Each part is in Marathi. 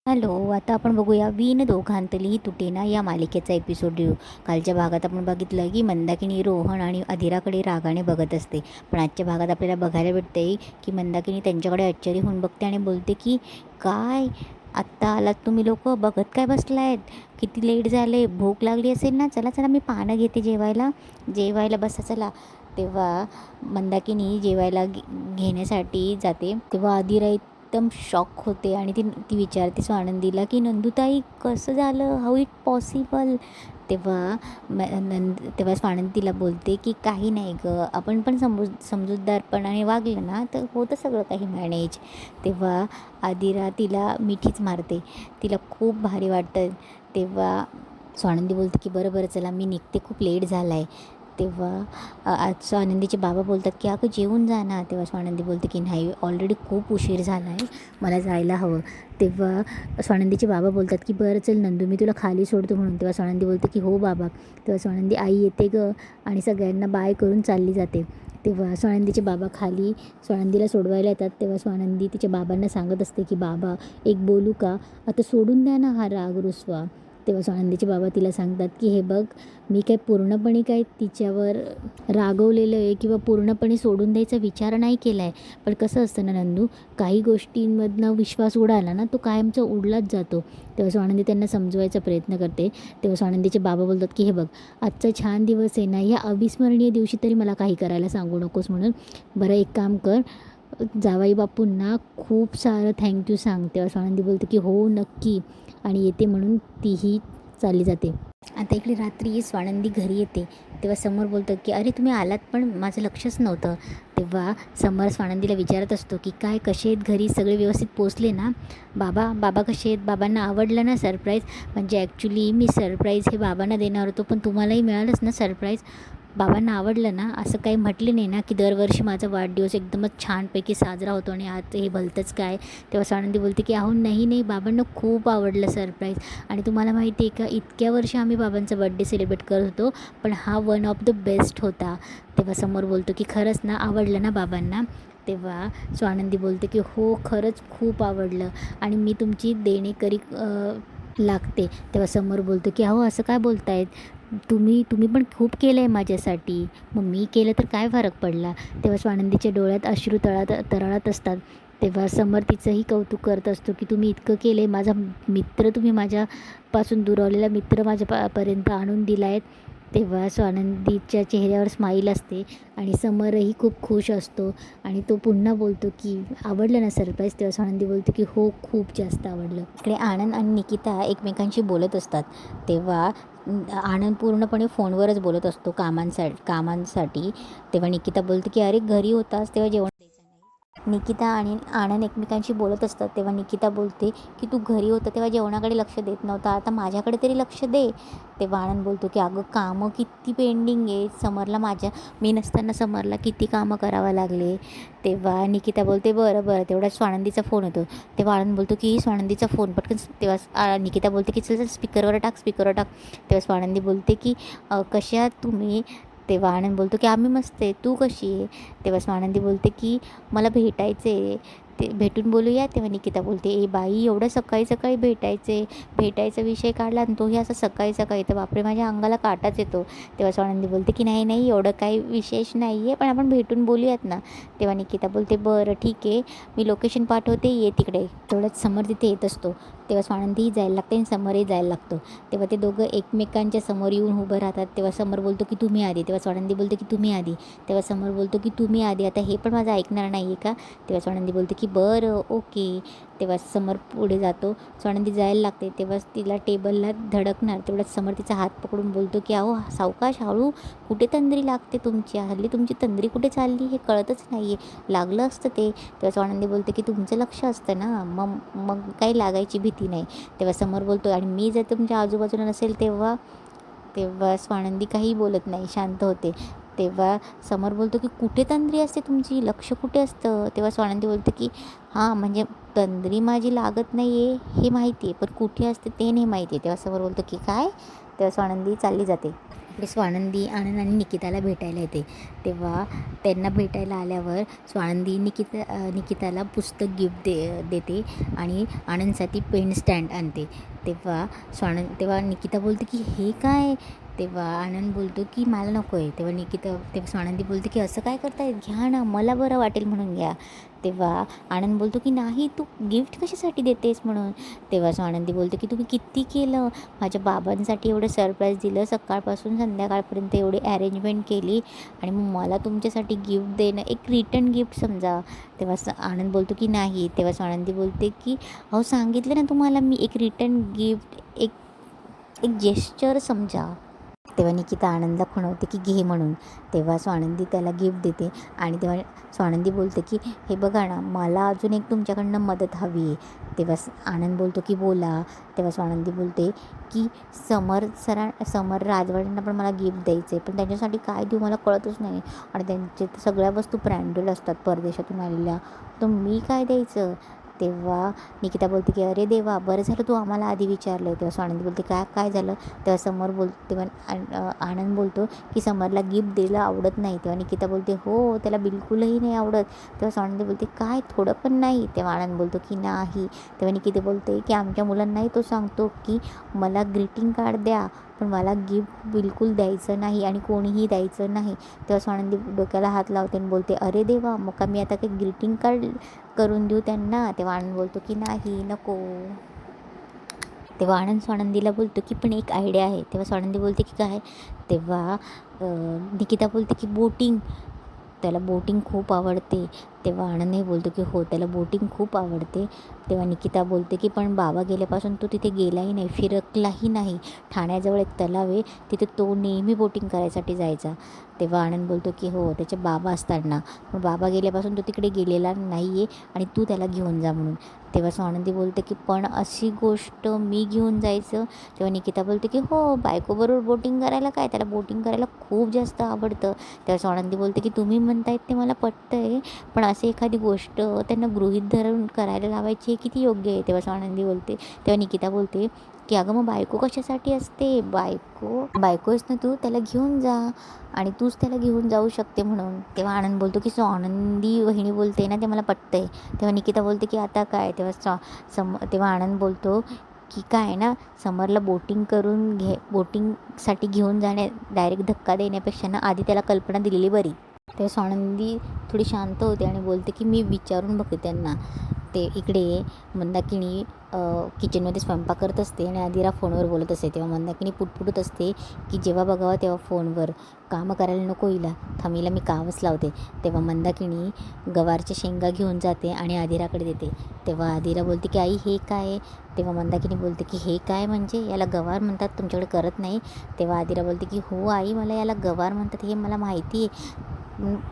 हॅलो, आता आपण बघूया "विण दोघांतली तुटेना" या मालिकेचा एपिसोड रिव्ह्यू. कालच्या भागात आपण बघितलं की मंदाकिनी रोहन आणि अधीराकडे रागाने बघत असते. पण आजच्या भागात आपल्याला बघायला भेटते की मंदाकिनी त्यांच्याकडे आश्चर्य होऊन बघते आणि बोलते की "काय आत्ता आलात तुम्ही लोकं? बघत काय बसलायत? किती लेट झाले, भूक लागली असेल ना? चला चला मी पानं घेते जेवायला. जेवायला बसा चला." तेव्हा मंदाकिनी जेवायला घेण्यासाठी जाते. तेव्हा अधीरा एकदम शॉक होते आणि ती ती विचारते स्वानंदीला की "नंदुताई कसं झालं? How it possible?" तेव्हा तेव्हा स्वानंदीला बोलते की "काही नाही गं, आपण पण समजूतदारपणाने वागलं ना तर होतं सगळं काही मॅनेज." तेव्हा अधीरा तिला मिठीच मारते. तिला खूप भारी वाटतं. तेव्हा स्वानंदी बोलते की "बरं बरं चला मी निघते, खूप लेट झाला आहे." तेव्हा स्वानंदीचे बाबा बोलतात की "अगं जेवून जा ना." तेव्हा स्वानंदी बोलते की "नाही, ऑलरेडी खूप उशीर झाला आहे, मला जायला हवं." तेव्हा स्वानंदीचे बाबा बोलतात की "बरं चल नंदू, मी तुला खाली सोडतो." म्हणून तेव्हा स्वानंदी बोलते की "हो बाबा." तेव्हा स्वानंदी आई येते गं आणि सगळ्यांना बाय करून चालली जाते. तेव्हा स्वानंदीचे बाबा खाली स्वानंदीला सोडवायला येतात. तेव्हा स्वानंदी तिच्या बाबांना सांगत असते की "बाबा एक बोलू का? आता सोडून द्या ना हा राग रुसवा." तेव्हा स्वानंदीचे बाबा तिला सांगतात की "हे बघ, मी काही पूर्णपणे काही तिच्यावर रागवलेलं आहे किंवा पूर्णपणे सोडून द्यायचा विचार नाही केला आहे. पण कसं असतं ना नंदू, काही गोष्टींमधनं विश्वास उडाला ना तो कायमचा उडलाच जातो." तेव्हा स्वानंदी त्यांना समजवायचा प्रयत्न करते. तेव्हा स्वानंदीचे बाबा बोलतात की "हे बघ, आजचा छान दिवस आहे ना, या अविस्मरणीय दिवशी तरी मला काही करायला सांगू नकोस म्हणून. बरं एक काम कर, जावई बापूंना खूप सारं थँक्यू सांग." तेव्हा स्वानंदी बोलते की "हो नक्की." आणि येते म्हणून तीही चालली जाते. आता इकडे रात्री स्वानंदी घरी येते. तेव्हा समर बोलतो की "अरे तुम्ही आलात पण माझं लक्षच नव्हतं." तेव्हा समर स्वानंदीला विचारत असतो की "काय कसे आहेत घरी सगळे व्यवस्थित पोचले ना? बाबा बाबा कसे आहेत? बाबांना आवडलं ना सरप्राईज?" म्हणजे ॲक्च्युली मी सरप्राईज हे बाबांना देणार होतो, पण तुम्हालाही मिळालंच ना सरप्राईज? बाबांना आवडलं ना? असं काही म्हटले नाही ना की दरवर्षी माझा वाढदिवस एकदमच छानपैकी साजरा होतो आणि आज हे भलतंच काय? तेव्हा स्वानंदी बोलते की "अहो नाही नाही, बाबांना खूप आवडलं सरप्राईज. आणि तुम्हाला माहिती आहे का, इतक्या वर्ष आम्ही बाबांचा बड्डे सेलिब्रेट करत होतो, पण हा वन ऑफ द बेस्ट होता." तेव्हा समोर बोलतो की "खरंच ना, आवडलं ना बाबांना?" तेव्हा स्वानंदी बोलते की "हो खरंच खूप आवडलं आणि मी तुमची देणेकरी लागते." तेव्हा समोर बोलतो की "अहो असं काय बोलतायत? तुम्ही तुम्ही पण खूप केलं आहे माझ्यासाठी, मग मी केलं तर काय फरक पडला?" तेव्हा स्वानंदीच्या डोळ्यात अश्रू तरळत असतात. तेव्हा समर तिचंही कौतुक करत असतो की "तुम्ही इतकं केलं आहे, माझा मित्र तुम्ही माझ्यापासून दुरावलेला मित्र पर्यंत आणून दिला आहे." तेव्हा स्वानंदीच्या चेहऱ्यावर स्माईल असते आणि समरही खूप खुश असतो आणि तो पुन्हा बोलतो की "आवडलं ना सरप्राईज?" तेव्हा स्वानंदी बोलते की "हो खूप जास्त आवडलं." इकडे आनंद आणि निकिता एकमेकांशी बोलत असतात. तेव्हा आनंद पूर्णपणे फोनवरच बोलत असतो कामांसाठी. तेव्हा निकिता बोलते की "अरे घरी होतास तेव्हा जेवण द्यायचं नाही." निकिता आणि आनंद एकमेकांशी बोलत असतात. तेव्हा निकिता बोलते की "तू घरी होता तेव्हा जेवणाकडे लक्ष देत नव्हता, आता माझ्याकडे तरी लक्ष दे." तेव्हा आनंद बोलतो की "अगं कामं किती पेंडिंग आहे, मी नसताना समरला किती कामं करावं लागले." तेव्हा निकिता बोलते "बरं बरं." तेवढा स्वानंदीचा फोन होतो. तेव्हा आनंद बोलतो की स्वानंदीचा फोन पटकन तेव्हा निकिता बोलते की "चल चल स्पीकरवर टाक." तेव्हा स्वानंदी बोलते की "कशा आहात तुम्ही?" तेव्हा आनंद बोलतो की "आम्ही मस्त आहे, तू कशी आहे?" तेव्हा स्वानंदी बोलते की "मला भेटायचं आहे, ते भेटून बोलूया." तेव्हा निकिता बोलते "ए बाई, एवढं सकाळी सकाळी भेटायचा विषय काढला आणि तोही असं सकाळी सकाळी, तर बापरे माझ्या अंगाला काटाच येतो." तेव्हा स्वानंदी बोलते की "नाही नाही, एवढं काही विशेष नाही आहे, पण आपण भेटून बोलूयात ना." तेव्हा निकिता बोलते "बरं ठीक आहे, मी लोकेशन पाठवते, ये तिकडे." तेवढ्यात समर तिथे येत असतो. तेव्हा स्वानंदीही जायला लागते आणि समरही जायला लागतो. तेव्हा ते दोघं एकमेकांच्या समोर येऊन उभं राहतात. तेव्हा समर बोलतो की "तुम्ही आधी." तेव्हा स्वानंदी बोलते की "तुम्ही आधी." तेव्हा समर बोलतो की "तुम्ही आधी, आता हे पण माझं ऐकणार नाही आहे का?" तेव्हा स्वानंदी बोलते की "बरं ओके." तेव्हा समर पुढे जातो, स्वानंदी जायला लागते. तेव्हाच तिला टेबलला धडकणार, तेवढ्यात समर तिचा हात पकडून बोलतो की "अहो सावकाश, हळू, कुठे तंद्री लागते तुमची? हल्ली तुमची तंद्री कुठे चालली हे कळतच नाही आहे, लागलं असतं ते." तेव्हा स्वानंदी बोलते की "तुमचं लक्ष असतं ना, मग मग काही लागायची भीती नाही." तेव्हा समर बोलतो "आणि मी जर तुमच्या आजूबाजूला नसेल तेव्हा?" तेव्हा स्वानंदी काही बोलत नाही, शांत होते. तेव्हा समर बोलतो की "कुठे तंद्री असते तुमची, लक्ष कुठे असतं?" तेव्हा स्वानंदी बोलते की "हां म्हणजे तंद्री माझी लागत नाही आहे हे माहिती आहे, पण कुठे असते ते नाही माहिती आहे." तेव्हा समर बोलतो की "काय?" तेव्हा स्वानंदी चालली जाते. इकडे स्वानंदी आनंद आणि निकिताला भेटायला येते. तेव्हा त्यांना भेटायला आल्यावर स्वानंदी निकिताला पुस्तक गिफ्ट देते आणि आनंदसाठी पेन स्टँड आणते. तेव्हा निकिता बोलते की हे काय. तेव्हा आनंद बोलतो की मला नको आहे. तेव्हा स्वानंदी बोलते की असं काय करताय, घ्या ना, मला बरं वाटेल म्हणून घ्या. तेव्हा आनंद बोलतो की नाही, तू गिफ्ट कशासाठी देतेस म्हणून. तेव्हा स्वानंदी बोलते की तुम्ही किती केलं, माझ्या बाबांसाठी एवढं सरप्राईज दिलं, सकाळपासून संध्याकाळपर्यंत एवढी अरेंजमेंट केली आणि मग मला तुमच्यासाठी गिफ्ट देणं एक रिटर्न गिफ्ट समजा. तेव्हा आनंद बोलतो की नाही. तेव्हा स्वानंदी बोलते की अहो सांगितलं ना तुम्हाला मी, एक रिटर्न गिफ्ट, एक एक जेस्चर समजा. तेव्हा निकिता आनंदला खुणवते की घे म्हणून. तेव्हा स्वानंदी त्याला गिफ्ट देते आणि तेव्हा स्वानंदी बोलते की हे बघा ना, मला अजून एक तुमच्याकडनं मदत हवी आहे. तेव्हा आनंद बोलतो की बोला. तेव्हा स्वानंदी बोलते की समर राजवाड्यांना पण मला गिफ्ट द्यायचं आहे, पण त्यांच्यासाठी काय देऊ मला कळतच नाही आणि त्यांचे सगळ्या वस्तू ब्रँडेड असतात परदेशातून आलेल्या, तर मी काय द्यायचं. तेव्हा निकिता बोलते की अरे देवा, बरं झालं तू आम्हाला आधी विचारलं. तेव्हा स्वानंदी बोलते काय झालं. तेव्हा आनंद बोलतो की समरला गिफ्ट द्यायला आवडत नाही. तेव्हा निकिता बोलते हो, त्याला बिलकुलही नाही आवडत. तेव्हा स्वानंदी बोलते काय, थोडं पण नाही. तेव्हा आनंद बोलतो की नाही. तेव्हा निकिता बोलते की आमच्या मुलांनाही तो सांगतो की मला ग्रीटिंग कार्ड द्या, पण मला गिफ्ट बिलकुल द्यायचं नाही आणि कोणीही द्यायचं नाही. तेव्हा स्वानंदी डोक्याला हात लावते आणि बोलते अरे देवा, मग का मी आता काही ग्रीटिंग कार्ड करून देऊ त्यांना. तेव्हा आनंद बोलतो की नाही, नको. तेव्हा आनंद स्वानंदीला बोलतो की पण एक आयडिया आहे. तेव्हा स्वानंदी बोलते की काय. तेव्हा निकिता बोलते की बोटिंग, त्याला बोटिंग खूप आवडते. तेव्हा आनंदही बोलतो की हो, त्याला बोटिंग खूप आवडते. तेव्हा निकिता बोलते की पण बाबा गेल्यापासून तो तिथे गेलाही नाही, फिरकलाही नाही. ठाण्याजवळ एक तलाव आहे, तिथे तो नेहमी बोटिंग करायसाठी जायचा. तेव्हा आनंद बोलतो की हो, त्याचे बाबा असताना, पण बाबा गेल्यापासून तो तिकडे गेलेला नाही आहे आणि तू त्याला घेऊन जा म्हणून. तेव्हा स्वानंदी बोलते की पण अशी गोष्ट मी घेऊन जायचं. तेव्हा निकिता बोलते की हो, बायकोबरोबर बोटिंग करायला काय, त्याला बोटिंग करायला खूप जास्त आवडतं. तेव्हा स्वानंदी बोलते की तुम्ही म्हणतायत ते मला पटतं आहे, पण अशी एखादी गोष्ट त्यांना गृहीत धरून करायला लावायची हे किती योग्य आहे. तेव्हा स्वानंदी बोलते. तेव्हा निकिता बोलते की अगं मग बायको कशासाठी असते, बायकोच ना तू, त्याला घेऊन जा आणि तूच त्याला घेऊन जाऊ शकते म्हणून. तेव्हा आनंद बोलतो की स्वानंदी वहिनी बोलते ना ते मला पटतं आहे. तेव्हा निकिता बोलते की आता काय. तेव्हा आनंद बोलतो की काय ना, समरला बोटिंगसाठी घेऊन डायरेक्ट धक्का देण्यापेक्षा ना आधी त्याला कल्पना दिलेली बरी. तेव्हा स्वानंदी थोडी शांत होते आणि बोलते की मी विचारून बघते त्यांना. ते इकडे मंदाकिनी किचनमध्ये स्वयंपाक करत असते आणि आदिरा फोनवर बोलत असते. तेव्हा मंदाकिनी पुटपुटत असते की जेव्हा बघावं तेव्हा फोनवर, कामं करायला नको हिला, थांबीला मी कावच लावते. तेव्हा मंदाकिनी गवारच्या शेंगा घेऊन जाते आणि आदिराकडे देते. तेव्हा आदिरा बोलते की आई हे काय आहे. तेव्हा मंदाकिनी बोलते की हे काय म्हणजे, याला गवार म्हणतात, तुमच्याकडे करत नाही. तेव्हा आदिरा बोलते की हो आई, मला याला गवार म्हणतात हे मला माहिती आहे,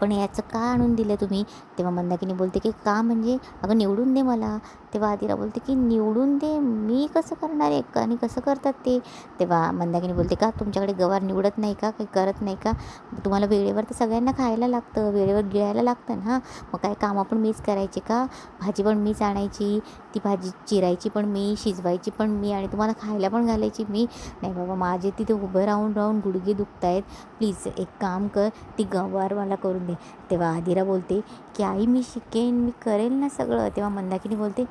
पण याचं का आणून दिलं तुम्ही. तेव्हा मंदाकिनी बोलते की का म्हणजे, अगं निवडून दे मला. तेव्हा आदिरा बोलते की निवडून दे, मी कसं करणार आहे आणि कसं करतात ते. तेव्हा मंदाकिनी बोलते का तुमच्याकडे गवार निवडत नाही का, काही करत नाही का, तुम्हाला वेळेवर तर सगळ्यांना खायला लागतं, वेळेवर गिळायला लागतं ना, मग काय कामं पण मीच करायची का, भाजी पण मीच आणायची, ती भाजी चिरायची पण मी, शिजवायची पण मी आणि तुम्हाला खायला पण घालायची मी. नाही बाबा, माझे तिथे उभं राहून राहून गुडघे दुखत आहेत, प्लीज एक काम कर, ती गवार मला करून दे. तेव्हा आदिरा बोलते की आई मी शिकेन, मी करेल ना सगळं. तेव्हा मंदाकिनी बोलते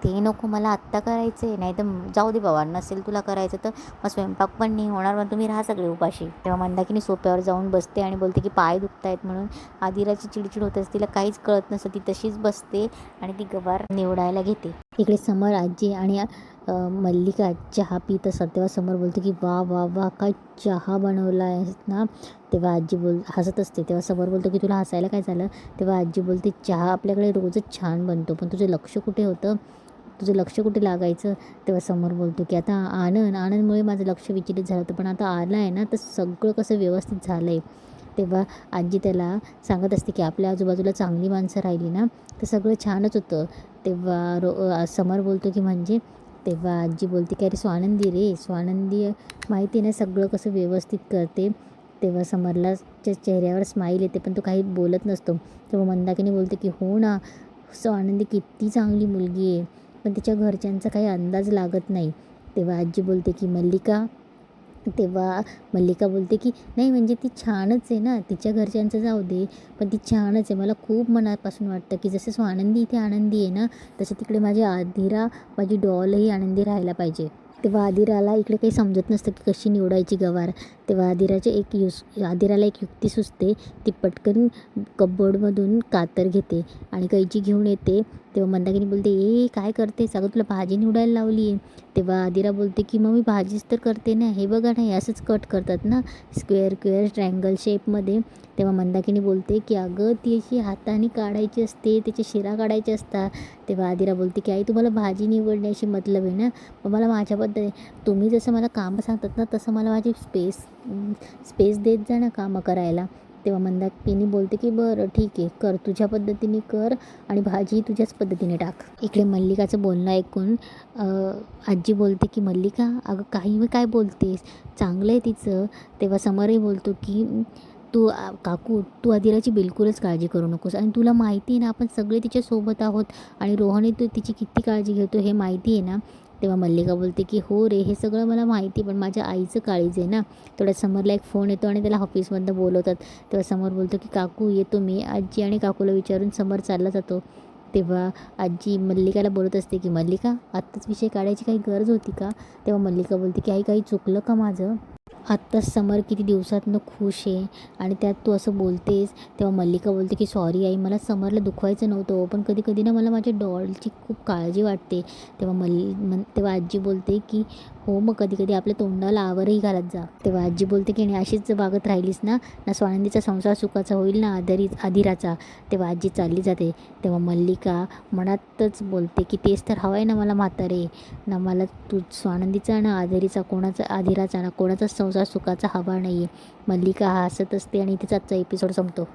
ते नको, मला आत्ता करायचं आहे, नाही तर जाऊ दे बाबा, नसेल तुला करायचं तर मग स्वयंपाक पण नाही होणार, मग तुम्ही राहा सगळे उपाशी. तेव्हा मंदाकिनी सोप्यावर जाऊन बसते आणि बोलते की पाय दुखत आहेत म्हणून. आदिराची चिडचिड होत असते, तिला काहीच कळत नसतं, ती तशीच बसते आणि ती गवार निवडायला घेते. इकडे समर आजी आणि मल्लिका चहा पित असतात. तेव्हा समर बोलते की वा वा वा, काय चहा बनवला आहेस ना. तेव्हा आजी हसत असते. तेव्हा समर बोलतो की तुला हसायला काय झालं. तेव्हा आजी बोलते चहा आपल्याकडे रोजच छान बनतो, पण तुझं लक्ष कुठे होतं, तुझं लक्ष कुठे लागायचं. तेव्हा समोर बोलतो की आता आनंदमुळे माझं लक्ष विचलित झालं होतं, पण आता आलं आहे ना तर सगळं कसं व्यवस्थित झालं आहे. तेव्हा आजी त्याला सांगत असते की आपल्या आजूबाजूला चांगली माणसं राहिली ना तर सगळं छानच होतं. तेव्हा समर बोलतो की म्हणजे. तेव्हा आजी बोलते की अरे स्वानंदी माहिती ना सगळं कसं व्यवस्थित करते. तेव्हा समरला चेहऱ्यावर स्माईल येते, पण तो काही बोलत नसतो. तेव्हा मंदाकिनी बोलते की हो ना, स्वानंदी किती चांगली मुलगी आहे, पण तिच्या घरच्यांचा काही अंदाज लागत नाही. तेव्हा आजी बोलते की मल्लिका, तेव्हा मल्लिका बोलते की नाही म्हणजे ती छानच आहे ना, तिच्या घरच्यांचं जाऊ दे, पण ती छानच आहे. मला खूप मनापासून वाटतं की जसं स्वानंदी इथे आनंदी आहे ना, तसं तिकडे माझी आदिरा, माझी डॉलही आनंदी राहायला पाहिजे. तेव्हा आदिराला इकडे काही समजत नसतं की कशी निवडायची गवार. तेव्हा आदिराला एक युक्ती सुचते. ती पटकन कबोर्डमधून कातर घेते आणि कैची घेऊन येते. तेव्हा मंदाकिनी बोलते, ए काय करतेस अगं, तुला भाजी निवडायला लावली आहे. तेव्हा आदिरा बोलते की मग मी भाजीच तर करते ना, हे बघा ना, हे असंच कट करतात ना, स्क्वेअर ट्रायंगल शेपमध्ये. तेव्हा मंदाकिनी बोलते की अगं ती अशी हाताने काढायची असते, त्याच्या शिरा काढायच्या असतात. तेव्हा आदिरा बोलते की आई तुम्हाला भाजी निवडण्याशी मतलब आहे ना, मग मला माझ्याबद्दल तुम्ही जसं मला कामं सांगतात ना तसं मला माझी स्पेस देत जा ना कामं करायला. तेव्हा मंदाकिनी बोलते की बरं ठीक आहे, कर तुझ्या पद्धतीने कर आणि भाजी तुझ्याच पद्धतीने टाक. इकडे मल्लिकाचं बोलणं ऐकून आजी बोलते की मल्लिका अगं काही मी काय बोलतेस, चांगलं आहे तिचं. तेव्हा समरही बोलतो की काकू तू आदिराची बिलकुलच काळजी करू नकोस, आणि तुला माहिती आहे ना आपण सगळे तिच्यासोबत आहोत आणि रोहनही तू तिची किती काळजी घेतो हे माहिती आहे ना. तेव्हा मल्लिका बोलते की हो रे, हे सगळं मला माहिती, पण माझ्या आईचं काळीज आहे ना. तेवढ्या समरला एक फोन येतो आणि त्याला ऑफिसमधनं बोलवतात. तेव्हा समर बोलतो की काकू येतो मी. आजी आणि काकूला विचारून समर चालला जातो. तेव्हा आजी मल्लिकाला बोलत असते की मल्लिका आत्ताच विषय काढायची काही गरज होती का. तेव्हा मल्लिका बोलते की आई काही चुकलं का माझं, आत्ताच समर किती दिवसातनं खुश आहे आणि त्यात तू असं बोलतेस. तेव्हा मल्लिका बोलते की सॉरी आई, मला समरला दुखवायचं नव्हतं, पण कधी कधी ना मला माझ्या डॉलची खूप काळजी वाटते. तेव्हा आजी बोलते की हो मग कधी कधी आपल्या तोंडाला आवरही घालत जा. तेव्हा आजी बोलते की नाही अशीच वागत राहिलीस ना, ना स्वानंदीचा संसार सुखाचा होईल ना आदिराचा. तेव्हा आजी चालली जाते. तेव्हा मल्लिका मनातच बोलते की तेच तर हवं आहे ना मला म्हातारे, ना मला तू स्वानंदीचा ना आदिराचा ना कोणाचाच संसार सुखाचा हवा नाही आहे. मल्लिका हसत असते आणि तिचा आजचा एपिसोड संपतो.